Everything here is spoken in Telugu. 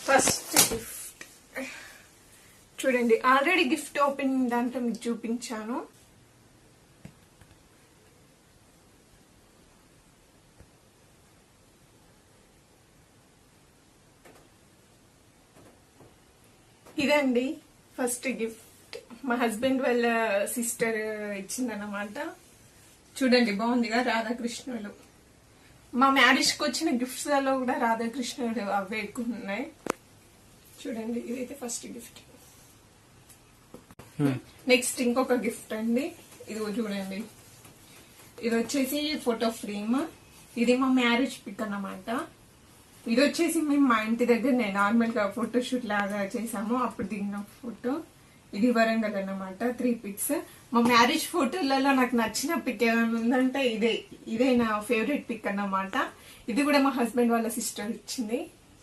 ఫస్ట్ గిఫ్ట్ చూడండి, ఆల్రెడీ గిఫ్ట్ ఓపెనింగ్ దాంట్లో మీకు చూపించాను. ఇదండి ఫస్ట్ గిఫ్ట్. మా హస్బెండ్ వాళ్ళ సిస్టర్ ఇచ్చిందన్నమాట. చూడండి బాగుందిగా, రాధాకృష్ణులు. మా మ్యారేజ్ కి వచ్చిన గిఫ్ట్స్ లలో కూడా రాధాకృష్ణుడు అవే ఎక్కువ ఉన్నాయి. చూడండి, ఇదైతే ఫస్ట్ గిఫ్ట్. నెక్స్ట్ ఇంకొక గిఫ్ట్ అండి, ఇదిగో చూడండి. ఇది వచ్చేసి ఫోటో ఫ్రేమ్. ఇది మా మ్యారేజ్ పిక్ అన్నమాట. ఇది వచ్చేసి మేము మా ఇంటి దగ్గర నార్మల్ గా ఫోటోషూట్ లాగా చేసాము, అప్పుడు దిగిన ఫోటో. ఇది వరంగల్ అన్నమాట. 3 పిక్స్. మా మ్యారేజ్ ఫోటోలలో నాకు నచ్చిన పిక్ ఏమైనా ఉందంటే ఇదే నా ఫేవరెట్ పిక్ అన్నమాట. ఇది కూడా మా హస్బెండ్ వాళ్ళ సిస్టర్ ఇచ్చింది.